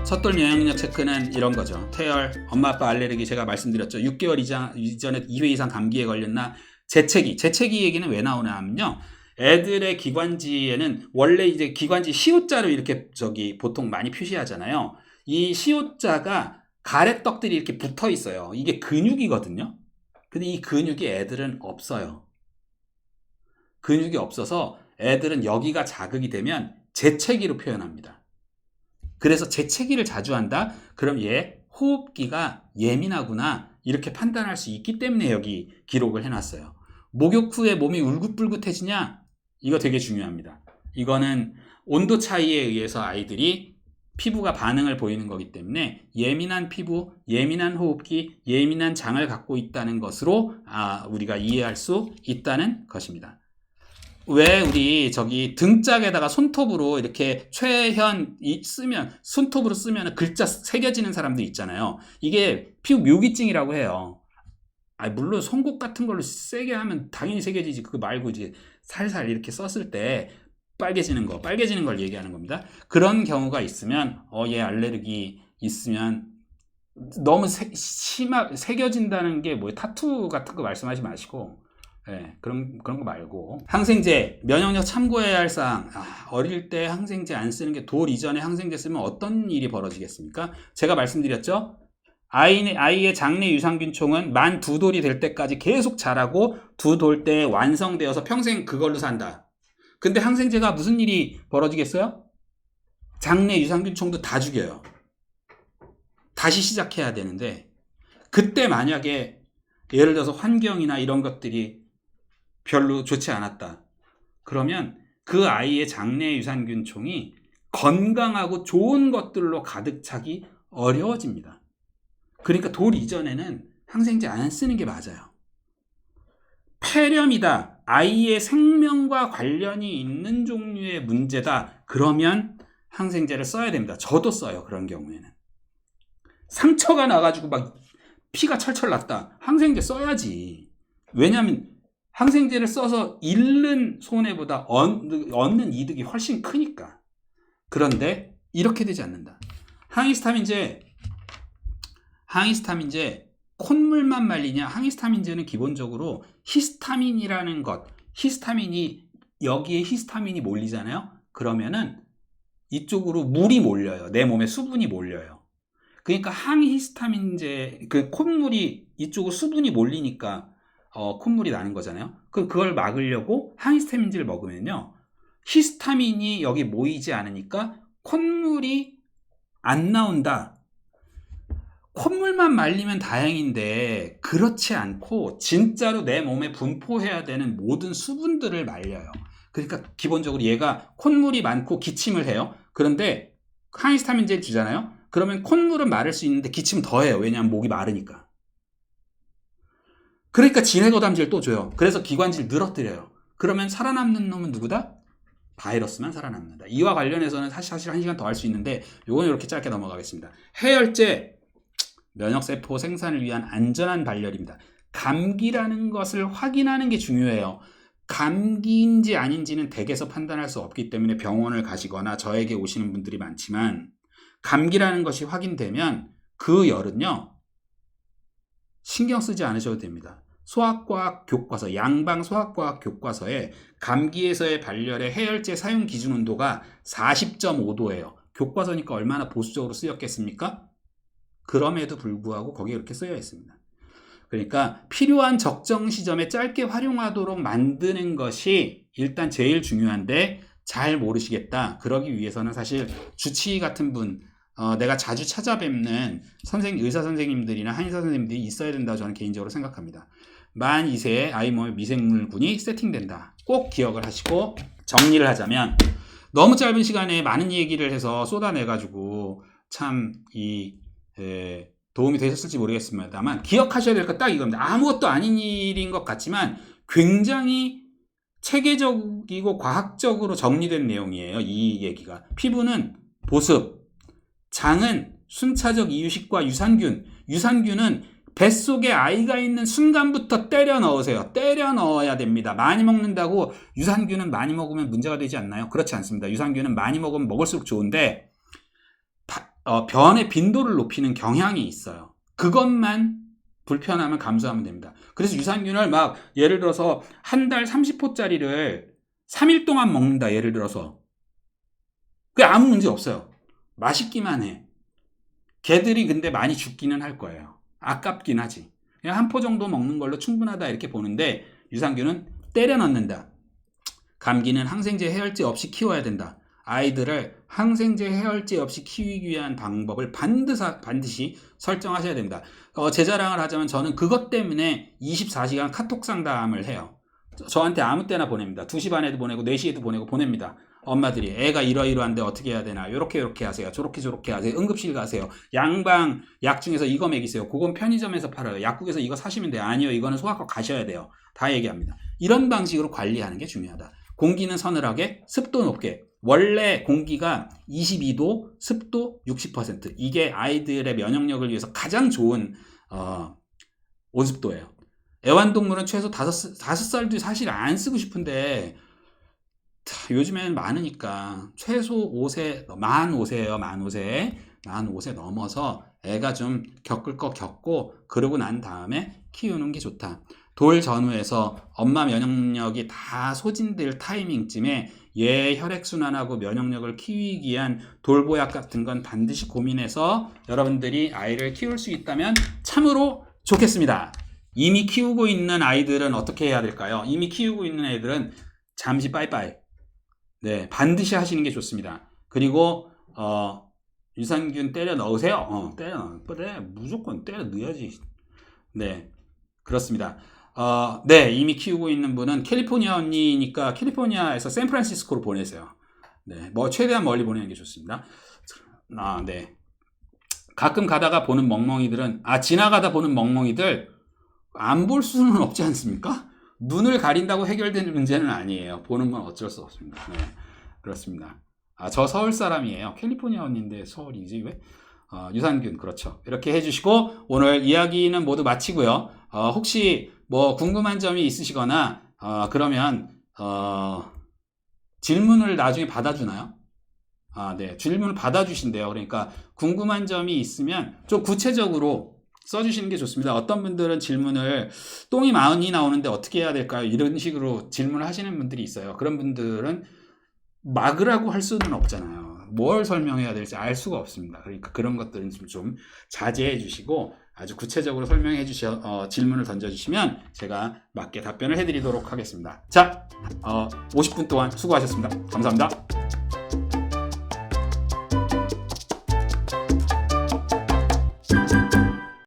첫 돌 면역력 체크는 이런 거죠. 태열, 엄마 아빠 알레르기 제가 말씀드렸죠. 6개월 이전에 2회 이상 감기에 걸렸나. 재채기 얘기는 왜 나오냐 하면요. 애들의 기관지에는 원래 이제 기관지 시옷자로 이렇게 보통 많이 표시하잖아요. 이 시옷자가 가래떡들이 이렇게 붙어 있어요. 이게 근육이거든요. 근데 이 근육이 애들은 없어요. 근육이 없어서 애들은 여기가 자극이 되면 재채기로 표현합니다. 그래서 재채기를 자주 한다? 그럼 얘 호흡기가 예민하구나 이렇게 판단할 수 있기 때문에 여기 기록을 해놨어요. 목욕 후에 몸이 울긋불긋해지냐? 이거 되게 중요합니다. 이거는 온도 차이에 의해서 아이들이 피부가 반응을 보이는 거기 때문에 예민한 피부, 예민한 호흡기, 예민한 장을 갖고 있다는 것으로 우리가 이해할 수 있다는 것입니다. 왜 우리 등짝에다가 손톱으로 이렇게 최현 쓰면 손톱으로 쓰면 글자 새겨지는 사람들 있잖아요. 이게 피부 묘기증이라고 해요. 물론 송곳 같은 걸로 세게 하면 당연히 새겨지지. 그거 말고 이제 살살 이렇게 썼을 때 빨개지는 걸 얘기하는 겁니다. 그런 경우가 있으면 얘 알레르기 있으면 너무 새겨진다는 게 뭐 타투 같은 거 말씀하지 마시고 그런 거 말고 항생제 면역력 참고해야 할 사항. 어릴 때 항생제 안 쓰는 게 돌 이전에 항생제 쓰면 어떤 일이 벌어지겠습니까? 제가 말씀드렸죠. 아이의 장내 유산균총은 만 2돌이 될 때까지 계속 자라고 2돌 때 완성되어서 평생 그걸로 산다. 근데 항생제가 무슨 일이 벌어지겠어요? 장내 유산균총도 다 죽여요. 다시 시작해야 되는데 그때 만약에 예를 들어서 환경이나 이런 것들이 별로 좋지 않았다. 그러면 그 아이의 장내 유산균총이 건강하고 좋은 것들로 가득 차기 어려워집니다. 그러니까 돌 이전에는 항생제 안 쓰는 게 맞아요. 폐렴이다. 아이의 생명과 관련이 있는 종류의 문제다. 그러면 항생제를 써야 됩니다. 저도 써요. 그런 경우에는. 상처가 나가지고 막 피가 철철 났다. 항생제 써야지. 왜냐하면 항생제를 써서 잃는 손해보다 얻는 이득이 훨씬 크니까. 그런데 이렇게 되지 않는다. 항히스타민제 콧물만 말리냐? 항히스타민제는 기본적으로 히스타민이라는 것, 여기에 히스타민이 몰리잖아요. 그러면은 이쪽으로 물이 몰려요. 내 몸에 수분이 몰려요. 그러니까 항히스타민제 콧물이 이쪽으로 수분이 몰리니까 콧물이 나는 거잖아요. 그걸 막으려고 항히스타민제를 먹으면요. 히스타민이 여기 모이지 않으니까 콧물이 안 나온다. 콧물만 말리면 다행인데 그렇지 않고 진짜로 내 몸에 분포해야 되는 모든 수분들을 말려요. 그러니까 기본적으로 얘가 콧물이 많고 기침을 해요. 그런데 항히스타민제를 주잖아요. 그러면 콧물은 마를 수 있는데 기침은 더 해요. 왜냐하면 목이 마르니까. 그러니까 진해도담제를 또 줘요. 그래서 기관지를 늘어뜨려요. 그러면 살아남는 놈은 누구다? 바이러스만 살아남는다. 이와 관련해서는 사실 1시간 더 할 수 있는데 요건 이렇게 짧게 넘어가겠습니다. 해열제, 면역세포 생산을 위한 안전한 발열입니다. 감기라는 것을 확인하는 게 중요해요. 감기인지 아닌지는 댁에서 판단할 수 없기 때문에 병원을 가시거나 저에게 오시는 분들이 많지만 감기라는 것이 확인되면 그 열은요. 신경 쓰지 않으셔도 됩니다. 소아과학 교과서, 양방 소아과학 교과서에 감기에서의 발열의 해열제 사용 기준 온도가 40.5도예요. 교과서니까 얼마나 보수적으로 쓰였겠습니까? 그럼에도 불구하고 거기에 이렇게 쓰여 있습니다. 그러니까 필요한 적정 시점에 짧게 활용하도록 만드는 것이 일단 제일 중요한데 잘 모르시겠다. 그러기 위해서는 사실 주치의 같은 분, 내가 자주 찾아뵙는 의사 선생님들이나 한의사 선생님들이 있어야 된다고 저는 개인적으로 생각합니다. 만 2세에 아이 몸에 미생물군이 세팅된다. 꼭 기억을 하시고 정리를 하자면 너무 짧은 시간에 많은 얘기를 해서 쏟아내가지고 참 도움이 되셨을지 모르겠습니다만 기억하셔야 될 것 딱 이겁니다. 아무것도 아닌 일인 것 같지만 굉장히 체계적이고 과학적으로 정리된 내용이에요. 이 얘기가. 피부는 보습, 장은 순차적 이유식과 유산균은 뱃속에 아이가 있는 순간부터 때려 넣으세요. 때려 넣어야 됩니다. 많이 먹는다고 유산균은 많이 먹으면 문제가 되지 않나요? 그렇지 않습니다. 유산균은 많이 먹으면 먹을수록 좋은데 변의 빈도를 높이는 경향이 있어요. 그것만 불편함을 감수하면 됩니다. 그래서 유산균을 막 예를 들어서 한 달 30포짜리를 3일 동안 먹는다. 예를 들어서 그게 아무 문제 없어요. 맛있기만 해. 개들이 근데 많이 죽기는 할 거예요. 아깝긴 하지. 그냥 한 포 정도 먹는 걸로 충분하다 이렇게 보는데 유산균은 때려 넣는다. 감기는 항생제 해열제 없이 키워야 된다. 아이들을 항생제 해열제 없이 키우기 위한 방법을 반드시 설정하셔야 됩니다. 제 자랑을 하자면 저는 그것 때문에 24시간 카톡 상담을 해요. 저한테 아무 때나 보냅니다. 2시 반에도 보내고 4시에도 보냅니다. 엄마들이 애가 이러이러한데 어떻게 해야 되나, 요렇게 하세요, 저렇게 하세요, 응급실 가세요, 양방 약 중에서 이거 먹이세요, 그건 편의점에서 팔아요, 약국에서 이거 사시면 돼요, 아니요 이거는 소아과 가셔야 돼요, 다 얘기합니다. 이런 방식으로 관리하는 게 중요하다. 공기는 서늘하게, 습도 높게. 원래 공기가 22도, 습도 60%. 이게 아이들의 면역력을 위해서 가장 좋은 온습도예요. 애완동물은 최소 5살도 사실 안 쓰고 싶은데 요즘에는 많으니까 최소 5세, 만 5세예요. 만 5세 넘어서 애가 좀 겪을 거 겪고 그러고 난 다음에 키우는 게 좋다. 돌 전후에서 엄마 면역력이 다 소진될 타이밍쯤에 얘 혈액순환하고 면역력을 키우기 위한 돌보약 같은 건 반드시 고민해서 여러분들이 아이를 키울 수 있다면 참으로 좋겠습니다. 이미 키우고 있는 아이들은 어떻게 해야 될까요? 이미 키우고 있는 애들은 잠시 빠이빠이. 네, 반드시 하시는 게 좋습니다. 그리고 유산균 때려 넣으세요. 그래, 무조건 때려 넣어야지. 네, 그렇습니다. 네, 이미 키우고 있는 분은 캘리포니아 언니니까 캘리포니아에서 샌프란시스코로 보내세요. 네, 최대한 멀리 보내는 게 좋습니다. 네. 가끔 가다가 보는 멍멍이들은, 지나가다 보는 멍멍이들, 안 볼 수는 없지 않습니까? 눈을 가린다고 해결되는 문제는 아니에요. 보는 건 어쩔 수 없습니다. 네, 그렇습니다. 저 서울 사람이에요. 캘리포니아 언니인데 서울이지 왜? 유산균, 그렇죠. 이렇게 해주시고 오늘 이야기는 모두 마치고요. 혹시 뭐 궁금한 점이 있으시거나 그러면 질문을 나중에 받아주나요? 네, 질문을 받아주신대요. 그러니까 궁금한 점이 있으면 좀 구체적으로 써주시는 게 좋습니다. 어떤 분들은 질문을 똥이 많이 나오는데 어떻게 해야 될까요? 이런 식으로 질문을 하시는 분들이 있어요. 그런 분들은 막으라고 할 수는 없잖아요. 뭘 설명해야 될지 알 수가 없습니다. 그러니까 그런 것들은 좀 자제해 주시고 아주 구체적으로 설명해 질문을 던져주시면 제가 맞게 답변을 해드리도록 하겠습니다. 자, 50분 동안 수고하셨습니다. 감사합니다.